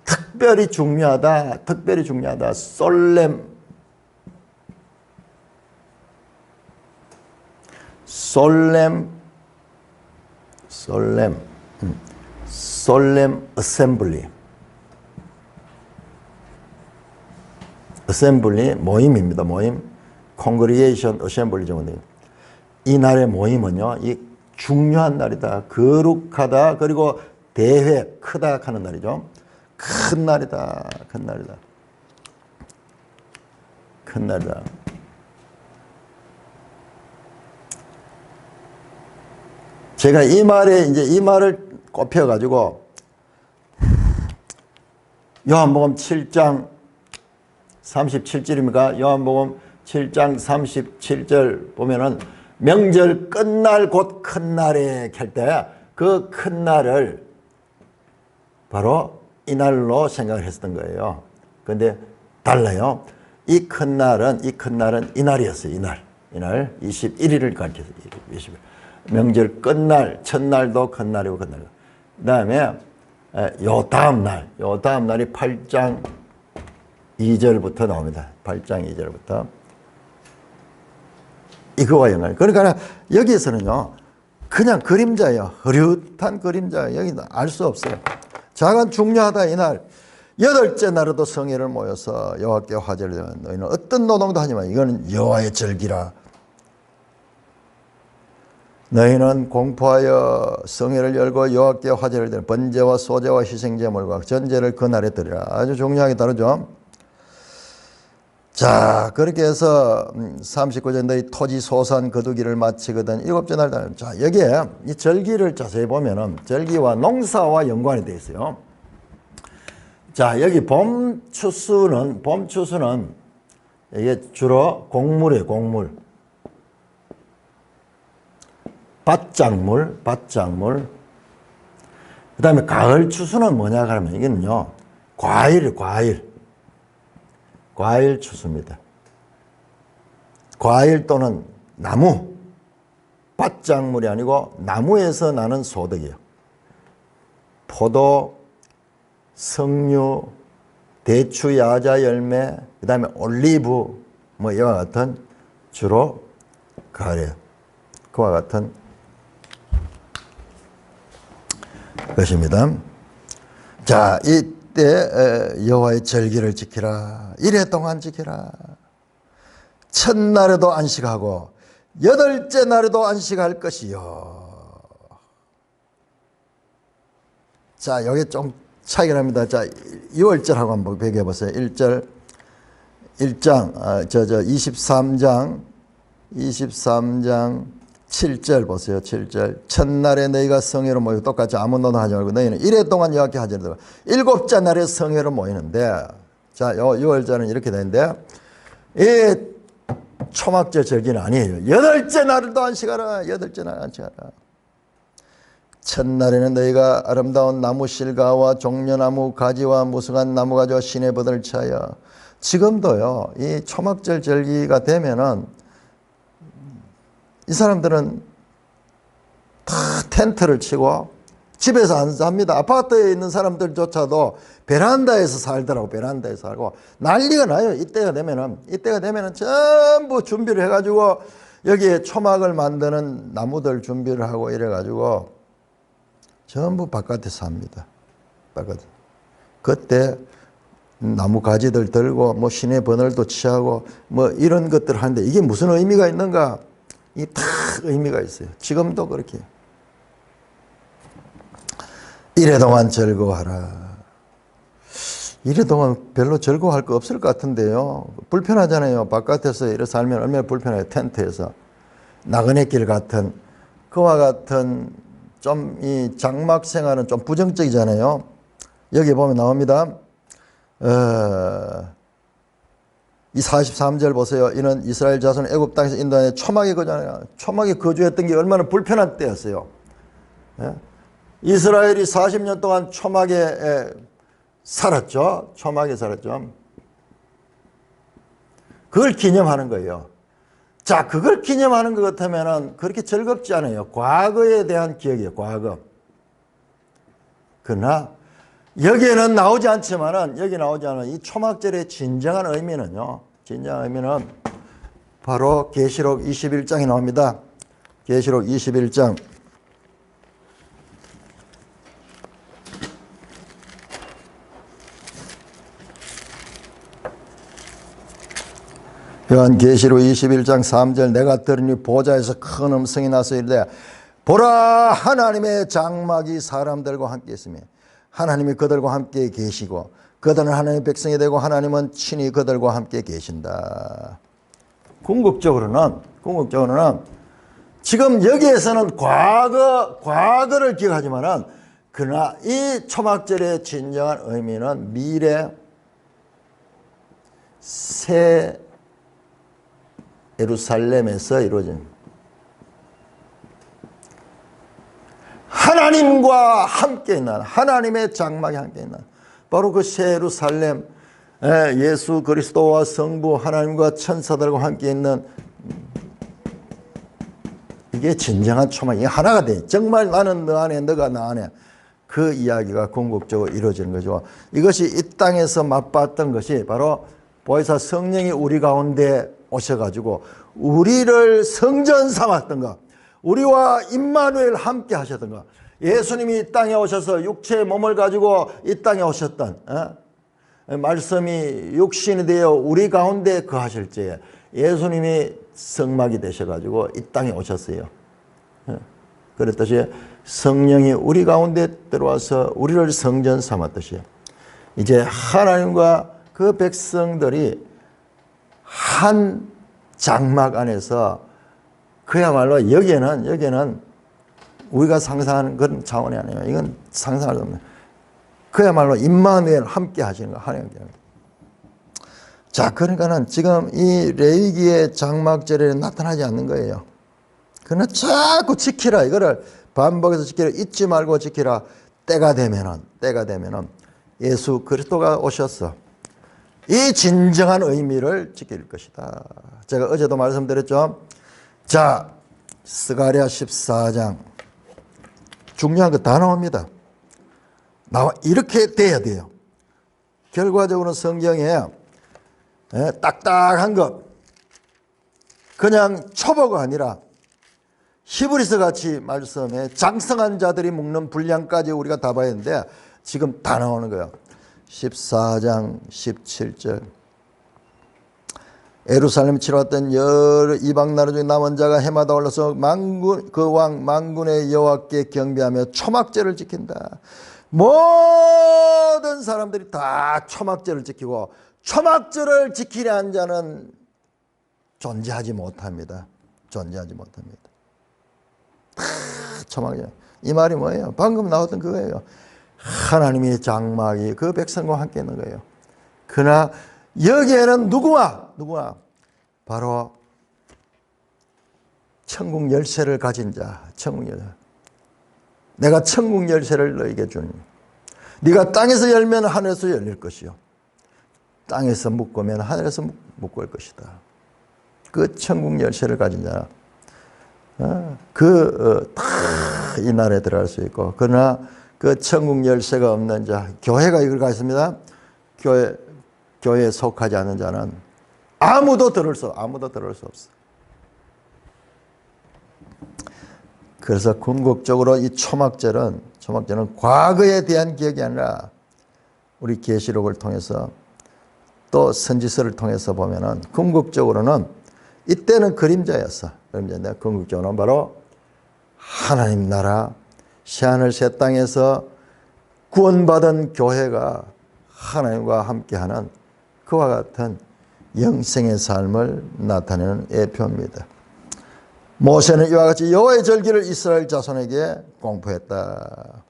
특별히 중요하다. 특별히 중요하다. 솔렘 어셈블리 모임입니다. 모임. Congregation Assembly 정도. 이 날의 모임은요, 이 중요한 날이다. 거룩하다. 그리고 대회, 크다 하는 날이죠. 큰 날이다. 큰 날이다. 큰 날이다. 제가 이 말을 꼽혀가지고 요한복음 7장 37절입니까? 요한복음 7장 37절 보면은 명절 끝날 곧 큰 날에 켤 때 그 큰 날을 바로 이 날로 생각을 했었던 거예요. 그런데 달라요. 이 큰 날은 이 날이었어요. 이 날 21일을 가리켜서 20일. 명절 끝날, 첫날도 큰 날이고 큰 날. 그 다음에 요 다음 날이 8장 2절부터 나옵니다. 8장 2절부터. 이거와 연관. 그러니까 여기에서는요, 그냥 그림자예요. 흐릿한 그림자. 여기는 알 수 없어요. 자가 중요하다. 이날 8째 날에도 성회를 모여서 여호와께 화제를 드리는 너희는 어떤 노동도 하지 마. 이거는 여호와의 절기라. 너희는 공포하여 성회를 열고 여호와께 화제를 드리는 번제와 소제와 희생제물과 전제를 그날에 드리라. 아주 중요하게 다르죠. 자, 그렇게 해서 39절 너희 토지 소산 거두기를 마치거든 7째 날. 자, 여기에 이 절기를 자세히 보면은 절기와 농사와 연관이 되어 있어요. 자, 여기 봄 추수는 이게 주로 곡물이에요. 곡물. 밭작물. 그 다음에 가을 추수는 뭐냐 그러면 이게는요, 과일 추수입니다. 과일 또는 나무. 밭작물이 아니고 나무에서 나는 소득이에요. 포도, 석류, 대추, 야자 열매, 그 다음에 올리브, 뭐 이와 같은 주로 가을이에요. 그와 같은 것입니다. 자, 이때 여호와의 절기를 지키라. 이래 동안 지키라. 첫날에도 안식하고 8째 날에도 안식할 것이요. 자, 여기 좀 차이가 납니다. 자, 6월절하고 한번 비교해 보세요. 1장 23장 7절 보세요. 7절. 첫날에 너희가 성회로 모이고 똑같이 아무 노동 하지 말고 너희는 이래 동안 여호와께 하지를 들어. 7째 날에 성회로 모이는데, 자, 요 6월절은 이렇게 되는데, 이 초막절 절기는 아니에요. 8째 날도 안식하라. 8째 날 안식하라. 첫날에는 너희가 아름다운 나무 실과와 종려나무 가지와 무성한 나무 가지와 시내버들을 취하여. 지금도요, 이 초막절 절기가 되면은 이 사람들은 다 텐트를 치고 집에서 안 삽니다. 아파트에 있는 사람들조차도 베란다에서 살더라고. 베란다에서 살고 난리가 나요. 이때가 되면은 전부 준비를 해가지고 여기에 초막을 만드는 나무들 준비를 하고 이래가지고 전부 바깥에서 삽니다. 바깥에. 그때 나무 가지들 들고 뭐 시내 버널도 취하고 뭐 이런 것들 하는데 이게 무슨 의미가 있는가? 이 다 의미가 있어요. 지금도 그렇게. 이래 동안 즐거워하라. 이래 동안 별로 즐거워할 거 없을 것 같은데요. 불편하잖아요. 바깥에서 이래 살면 얼마나 불편해요. 텐트에서. 나그네길 같은 그와 같은 좀 이 장막 생활은 좀 부정적이잖아요. 여기 보면 나옵니다. 이 43절 보세요. 이는 이스라엘 자손 애굽 땅에서 인도하여 초막에 거주하냐. 초막에 거주했던 게 얼마나 불편한 때였어요. 예? 이스라엘이 40년 동안 초막에 살았죠. 초막에 살았죠. 그걸 기념하는 거예요. 자, 그걸 기념하는 것 같으면은 그렇게 즐겁지 않아요. 과거에 대한 기억이에요. 과거. 그러나 여기에는 나오지 않지만은 여기 나오지 않은 이 초막절의 진정한 의미는요. 진정한 의미는 바로 계시록 21장에 나옵니다. 계시록 21장. 요한계시록 21장 3절 내가 들으니 보좌에서 큰 음성이 나서 이르되 보라 하나님의 장막이 사람들과 함께 있으며 하나님이 그들과 함께 계시고 그들은 하나님의 백성이 되고 하나님은 친히 그들과 함께 계신다. 궁극적으로는 지금 여기에서는 과거를 기억하지만은 그러나 이 초막절의 진정한 의미는 미래 새 예루살렘에서 이루어진 하나님과 함께 있는 하나님의 장막이 함께 있는 바로 그 새 예루살렘 예수 그리스도와 성부 하나님과 천사들과 함께 있는 이게 진정한 초막. 이게 하나가 돼. 정말 나는 너 안에 너가 나 안에 그 이야기가 궁극적으로 이루어지는 거죠. 이것이 이 땅에서 맛봤던 것이 바로 보혜사 성령이 우리 가운데 오셔가지고 우리를 성전 삼았던 것, 우리와 임마누엘 함께 하셨던 것, 예수님이 이 땅에 오셔서 육체의 몸을 가지고 이 땅에 오셨던 말씀이 육신이 되어 우리 가운데 거하실 때에 예수님이 성막이 되셔가지고 이 땅에 오셨어요. 그랬듯이 성령이 우리 가운데 들어와서 우리를 성전 삼았듯이 이제 하나님과 그 백성들이 한 장막 안에서 그야말로 여기에는 우리가 상상하는 그런 차원이 아니에요. 이건 상상할 수 없는. 그야말로 임마누엘 함께 하시는 거 하나님께. 자, 그러니까는 지금 이 레위기의 장막절에 나타나지 않는 거예요. 그러나 자꾸 지키라. 이거를 반복해서 지키라. 잊지 말고 지키라. 때가 되면은 예수 그리스도가 오셔서 이 진정한 의미를 지킬 것이다. 제가 어제도 말씀드렸죠. 자, 스가랴 14장. 중요한 거 다 나옵니다. 이렇게 돼야 돼요. 결과적으로 성경에 딱딱한 것, 그냥 초보가 아니라 히브리서 같이 말씀에 장성한 자들이 묶는 분량까지 우리가 다 봐야 되는데 지금 다 나오는 거예요. 14장 17절. 예루살렘 치러왔던 여러 이방 나라 중에 남은 자가 해마다 올라서 그 왕 만군의 여호와께 경배하며 초막절을 지킨다. 모든 사람들이 다 초막절을 지키고 초막절을 지키려 한 자는 존재하지 못합니다. 초막절. 이 말이 뭐예요? 방금 나왔던 그거예요. 하나님의 장막이 그 백성과 함께 있는 거예요. 그러나 여기에는 누구와? 바로 천국 열쇠를 가진 자. 천국 열쇠. 내가 천국 열쇠를 너에게 주니 네가 땅에서 열면 하늘에서 열릴 것이요 땅에서 묶으면 하늘에서 묶을 것이다. 그 천국 열쇠를 가진 자. 이 나라에 들어갈 수 있고, 그러나 그 천국 열쇠가 없는 자, 교회가 이걸 가있습니다. 교회에 속하지 않는 자는 아무도 들을 수 없어. 그래서 궁극적으로 이 초막절은 과거에 대한 기억이 아니라 우리 계시록을 통해서 또 선지서를 통해서 보면은 궁극적으로는 이때는 그림자였어. 그런데 궁극적으로는 바로 하나님 나라 새하늘 새 땅에서 구원받은 교회가 하나님과 함께하는 그와 같은 영생의 삶을 나타내는 예표입니다. 모세는 이와 같이 여호와의 절기를 이스라엘 자손에게 공포했다.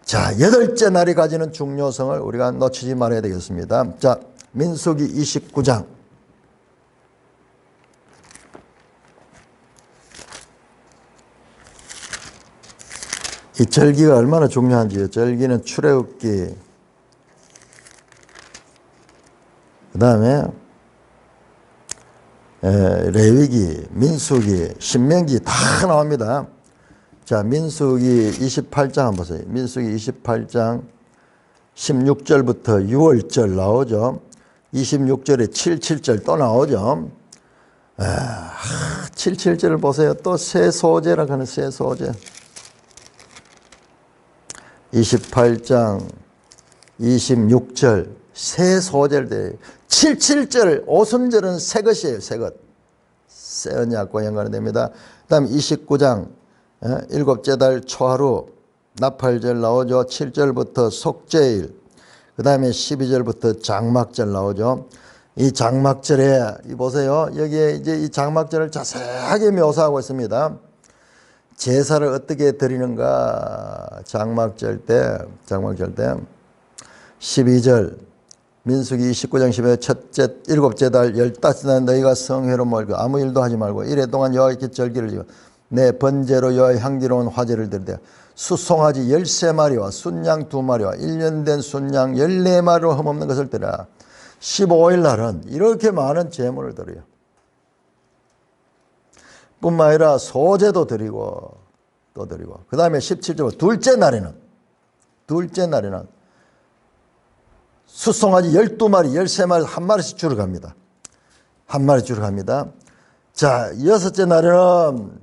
자, 8째 날이 가지는 중요성을 우리가 놓치지 말아야 되겠습니다. 자, 민수기 29장. 이 절기가 얼마나 중요한지요. 절기는 출애굽기, 그 다음에 레위기, 민수기, 신명기 다 나옵니다. 자, 민수기 28장 한번 보세요. 민수기 28장 16절부터 6월절 나오죠. 26절에 77절 또 나오죠. 77절을 보세요. 또 새 소재라고 하는 새 소재. 28장 26절 새 소재를 대 77절 오순절은 새 것이에요. 새 것. 새 언약과 연관이 됩니다. 그 다음 29장 일곱째 달 초하루 나팔절 나오죠. 7절부터 속죄일, 그 다음에 12절부터 장막절 나오죠. 이 장막절에 보세요. 여기에 이제 이 장막절을 자세하게 묘사하고 있습니다. 제사를 어떻게 드리는가. 장막절 때 12절 민수기 29장 10에 첫째 일곱째 달 15날 너희가 성회로 모이고 아무 일도 하지 말고 이래 동안 여호와께 절기를 지고 내 번제로 여호와의 향기로운 화제를 드리되 수송아지 13마리와 순양 2마리와 1년 된 순양 14마리로 흠없는 것을 드리라. 15일 날은 이렇게 많은 제물을 드려요. 뿐만 아니라 소제도 드리고 또 드리고 그 다음에 17절 둘째 날에는 숫송아지 12마리 13마리 한 마리씩 주러 갑니다. 한 마리 주러 갑니다. 자, 여섯째 날에는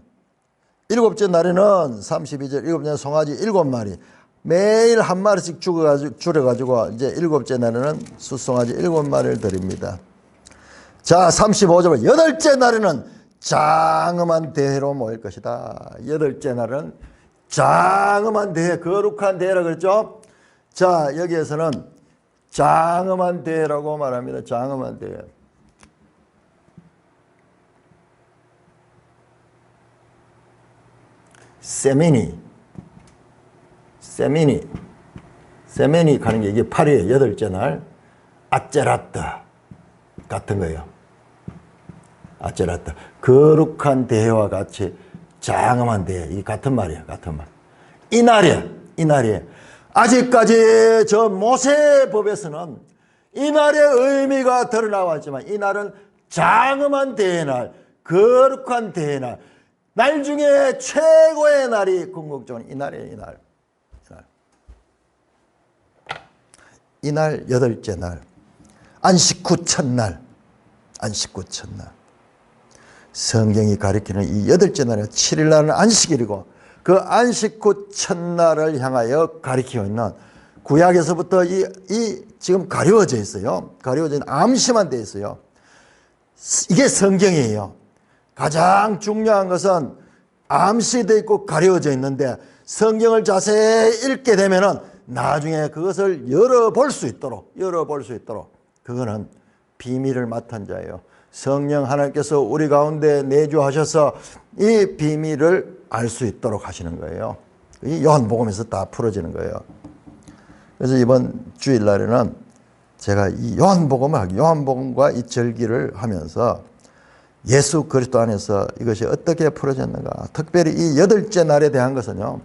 일곱째 날에는 32절 일곱째 송아지 7마리 매일 한 마리씩 줄여가지고 이제 일곱째 날에는 숫송아지 7마리를 드립니다. 자, 35절 여덟째 날에는 장엄한 대회로 모일 것이다. 여덟째 날은 장엄한 대회, 거룩한 대회라 그랬죠. 자, 여기에서는 장엄한 대회라고 말합니다. 장엄한 대회. 세미니 가는 게 이게 8이에요. 여덟째 날. 아제라트 같은 거예요. 아제라트. 거룩한 대회와 같이 장엄한 대회. 이 같은 말이에요. 같은 말. 이 날이에요. 아직까지 저 모세법에서는 이 날의 의미가 드러나왔지만 이 날은 장엄한 대회의 날, 거룩한 대회의 날, 날 중에 최고의 날이 궁극적으로 이 날이에요. 이 날 여덟째 날, 안식 후 첫날. 성경이 가리키는 이 여덟째 날은 7일 날은 안식일이고 그 안식 후 첫날을 향하여 가리키고 있는 구약에서부터 이 지금 가려워져 있어요. 가려워져 있는 암시만 되어 있어요. 이게 성경이에요. 가장 중요한 것은 암시되어 있고 가려워져 있는데 성경을 자세히 읽게 되면은 나중에 그것을 열어볼 수 있도록 그거는 비밀을 맡은 자예요. 성령 하나님께서 우리 가운데 내주하셔서 이 비밀을 알 수 있도록 하시는 거예요. 이 요한복음에서 다 풀어지는 거예요. 그래서 이번 주일날에는 제가 이 요한복음과 이 절기를 하면서 예수 그리스도 안에서 이것이 어떻게 풀어졌는가. 특별히 이 여덟째 날에 대한 것은요.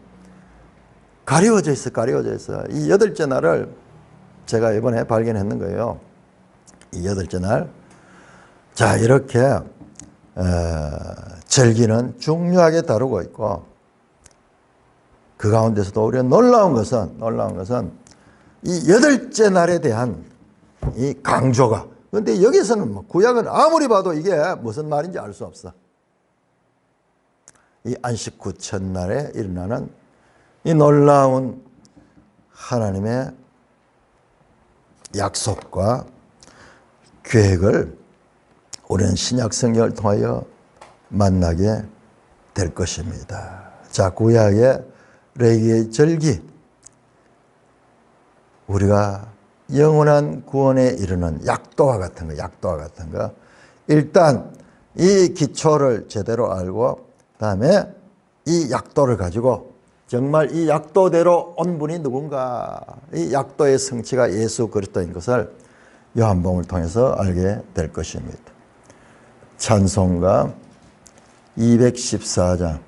가려워져 있어요. 이 여덟째 날을 제가 이번에 발견했는 거예요. 이 여덟째 날. 자, 이렇게 절기는 중요하게 다루고 있고 그 가운데서도 우리가 놀라운 것은 이 여덟째 날에 대한 이 강조가. 그런데 여기서는 뭐 구약은 아무리 봐도 이게 무슨 말인지 알 수 없어. 이 안식 후 첫날에 일어나는 이 놀라운 하나님의 약속과 계획을 우리는 신약 성경을 통하여 만나게 될 것입니다. 자, 구약의 레위의 절기, 우리가 영원한 구원에 이르는 약도와 같은 거. 일단 이 기초를 제대로 알고 그다음에 이 약도를 가지고 정말 이 약도대로 온 분이 누군가, 이 약도의 성취가 예수 그리스도인 것을 요한복음을 통해서 알게 될 것입니다. 찬송가 214장